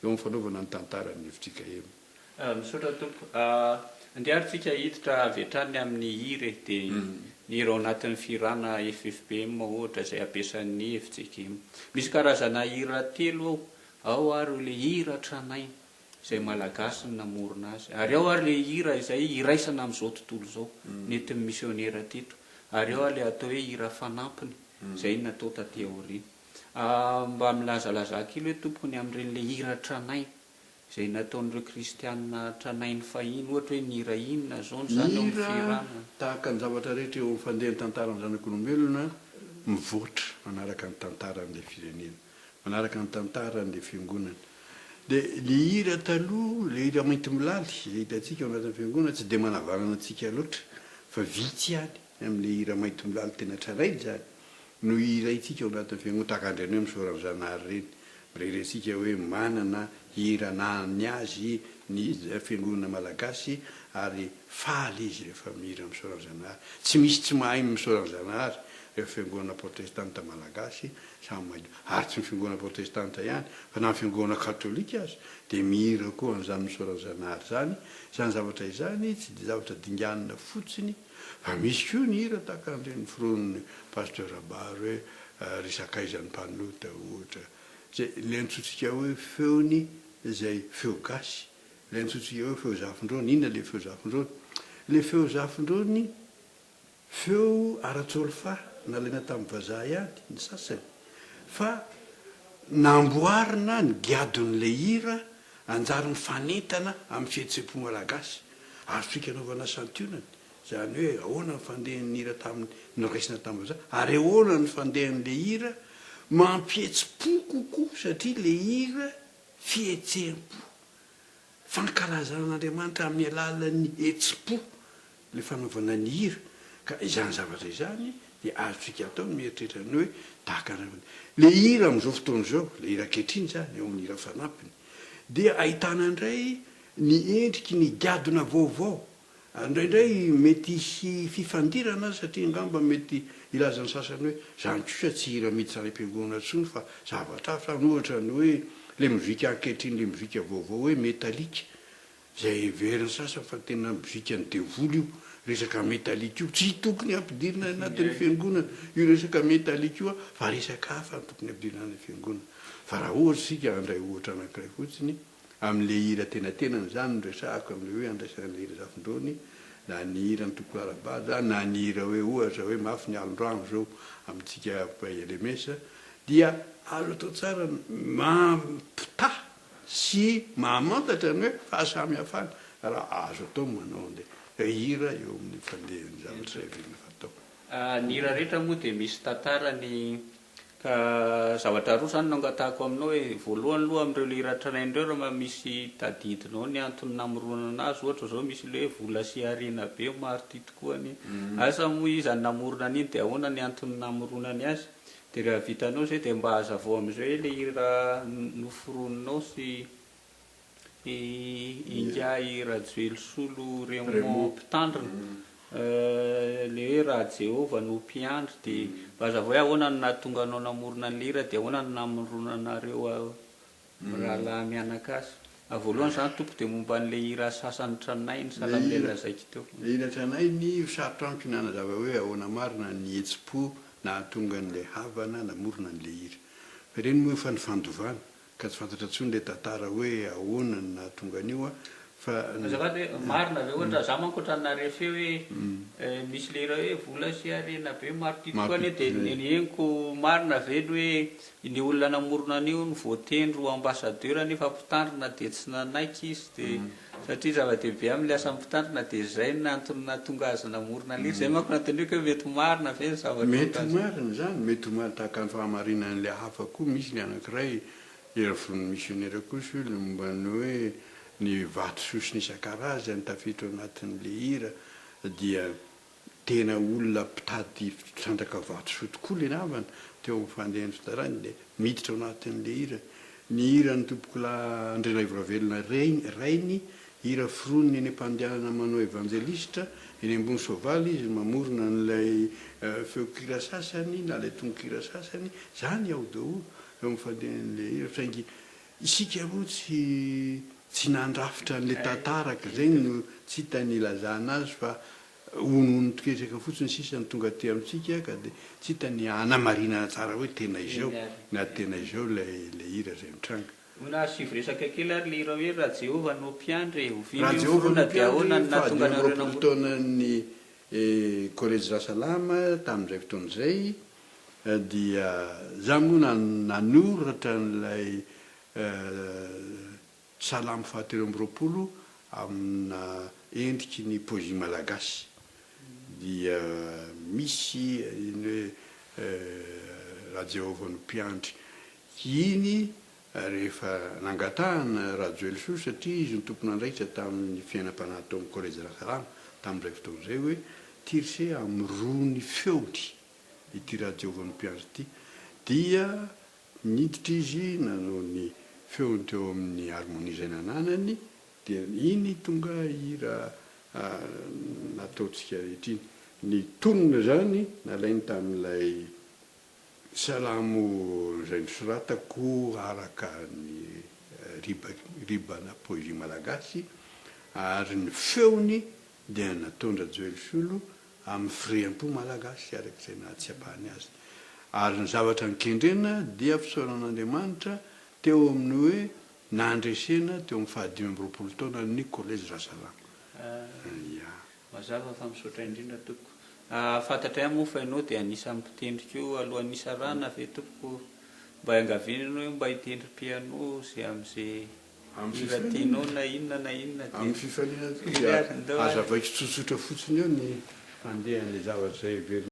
eo mifanaovana ny tantara ny hevitsika emy. Misaotra tompo. Andeharintsika hiditra avy hatrany amin'ny hira dia ny hira ao anatin'ny firana FFBM ohatra izay ampiasan'ny hevitsika emy. Misy karazana hira telo ao ary le hira tranainy izay malagasy ny namorona azy, ary ao ary le hira izay iraisana amin'izao tontolo izao nentin'ny misionera teto, ary ao le atao hoe hira fanampiny izay natao taty aoriana. Mba milazalaza kely hoe tompony amin'ireny le hira tranainy izay nataon'ireo kristianina tranainy fahiny, ohatra hoe ny hira inona zao ny zany ao amin'ny firana. Tahaka ny zavatra rehetra eo fandeha ny tantara ny zanak'olombelona mivoatra manaraka ny tantara n'ilay firenena, manaraka ny tantara n'ilay fiangonana. Dia le hira taloha, le hira mainty milaly izay hitantsika ao anatin'ny fiangonana tsy dia manavarana antsika loatra, fa vitsy ihany amin'le hira mainty milaly tena tranainy zany no hira itsika ao anatin'ny fiangonana, tahaka andreny hoe misaoran'ny zanahary reny. Mirerentsika hoe manana hira nahany azy ny fiangonana malagasy ary faly izy rehefa mihira misaoran'ny zanahary. Tsy misy tsy mahay misaoran'ny zanahary rehefa fiangonana protestanta malagasy samy mahay, ary tsy ny fiangonana protestanta ihany fa na ny fiangonana katolika azy dia mihira koa an'izany misaoran'ny zanahary zany. Izany zavatra izany tsy dia zavatra dinganina fotsiny, fa misy koa ny hira tahaka an'ireny fironiny pasteur Abary hoe risakaizan'ny mpanota ohatra, zay le antsointsika hoe feony izay feo gasy, le antsointsika hoe feo zafindrony. Inona le feo zafindrony? Le feo zafindrony feo ara-tsolofa nalaina tamin'ny vazaha ihany ny sasany, fa namboarina ny giadon'le hira anjary mifanentana amin'ny fihetsem-po malagasy. Azotsika anaovana santionany, zany hoe ahoana ny fandehan'ny hira tamin'ny noraisina tamin'ny vazaha, ary ahoana ny fandehan'le hira mampihetsi-po kokoa, satria le hira fihetsem-po, fankalazan'Andriamanitra amin'ny alalan'ny hetsi-po le fanaovana ny hira. Ka izany zavatra izany dia azotsika atao ny mieritreritra ny hoe tahaka le hira amin'izao fotoana izao, le hira ankehitriny zany eo amin'ny hira fanampiny, dia ahitana indray ny endriky ny giadona vaovao. Indraindray mety hisy fifandirana satria angamba mety ilaza ny sasany hoe zany kosa tsy hira mety tsara am-piangonana intsony fa zavatra hafa, ohatra ny hoe le mozika ankehitriny, le mozika vaovao hoe metalika, izay veriny sasany fa tena mozika ny devoly io, resaka metalika io tsy tokony ampidirina anatin'ny fiangonana io resaka metalika io, fa resaka hafa ny tokony ampidirina anatin'ny fiangonana. Fa raha ohatra sika andray ohatra anankiray fotsiny amin'le hira tenatena zany no resahako amin'le hoe andraisan'le hira zafindrony, na ny hira ny tokolarabada, na ny hira hoe ohatra hoe mafy ny alondrano zao amintsika Elemesa, dia azo atao tsara mampita sy mamantatra ny hoe fahasamihafana raha azo atao manao an'le hira eo amin'ny fandehan'ny zavatra izay vilona fatao. Ny hira rehetra moa dia misy tantarany, ka zavatra roa zany nangatahako aminao hoe voalohany aloha amin'ireo le hira tranainy ireo raha misy tadidinao ny antony namoronana azy, ohatra zao misy le vola sy harena be maro ty tokoa ny asa moa izy any namorona an'iny dia ahoana ny antony namoronany azy. Dia raha vitanao zay dia mba hazavao amin'izay le hira noforoninao sy ingay Rajoelysolo Raymond mpitandrina, le hoe raha Jehova no mpiandry, dia mba hazavao hoe ahoana no nahatonga anao namorona ny hira, dia ahoana no namoronanareo rahalahy mianakasy. Voalohany zany tompo dia momba n'le hira sasany tranainy sahala amin'ilay lazaiko teo. Hira tranainy sarotra amiko nanazava hoe ahoana marina ny hetsi-po nahatonga n'le havana namorona n'le hira. Fa ireny moa efa ny fandovana ka tsy fantatra intsony le tantara hoe ahoana ny nahatonga an'io fa azafady hoe marina ve ohatra za manko ohatranarefy hoe misy le hira hoe vola sy harena be maro ty tokoa anie, dia ny henoko marina ve ny hoe ny olona namorona an'io ny voatendro ambassadeur nefa mpitandrina dia tsy nanaiky izy, dia satria zava-dehibe amin'le asa mpitandrina dia zay ny antony nahatonga azy namorona ny hira. Zay manko natandriko hoe mety marina ve ny zavatra. Mety marina zany, mety marina tahaka ny fahamarinan'le hafa koa. Misy ny anankiray heravon'ny misionera kosa le momba ny hoe ny vatososiny isan-karazany tafiditra anatin'le hira, dia tena olona mpitady trandraka vatosoa tokoa le namana teo amin'ny fandehan'ny fitarany, dia miditra ao anatin'le hira. Ny hira ny tompokola Andrela Ivravelona rainy, hira fironiny eny am-pandehanana manao evangelista eny ambony soavaly, izy mamorona n'ilay feokira sasany na ilay tononkira sasany, zany ao daholo eo amin'ny fandehan'le hira. Saingy isika aloha tsy nandrafitra n'lay tantaraka zegny no tsy hitany ilazana azy fa onono toketsaka fotsiny sisany tonga ty amintsika ka dia tsy hitany anamarinana tsara hoe tena izao na tena izao la hira zay mitranga. Ona sivy resaka kely ary le hira hoe raha Jehova no mpiandry raha Jehova dia ahoana no nahatonga anareo roapolo taonan'ny collège Rasalama tamin'izay fotoan'izay dia zaho moa nanoratra n'ilay salamy fahatelo amby roapolo amina endriky ny poésie malagasy dia misy raha Jehova no mpiandry iny rehefa nangatahana raha Joelso satria izy ny tompony andraikitra tamin'ny fiainam-panahy tao amin'ny collège Rasalama tamin'izay fotoan'izay hoe tirise amin'ny rony feony ity raha Jehova no mpiandry ity dia niditra izy nanao ny feony teo amin'ny harmonie izay nananany dia iny tonga hira nataontsika rehetriny ny tonona zany nalainy tamin'ilay salamo izay nosoratako araka ny ribana poésie malagasy ary ny feony dia nataondra Joelso amin'ny firiam-po malagasy arak'izay nahatsiapahany azy ary ny zavatra nikendrena dia fisaoran'Andriamanitra teo amin'ny hoe nandresena teo amin'ny fahadimy amby roapolo taona ny collège Rasalama. Mazava fa misaotra indrindra tompoko. Fantatray moa fa ianao dia anisan'ny mpitendrika alohan'ny isarana ve tompoko mba hangavinanao hoe mba hitendry piano zay amin'izay hira tianao na inona amin'ny fifaliana hazavaiko tsotsotra fotsiny eo ny fandehan'ilay zavatra zay very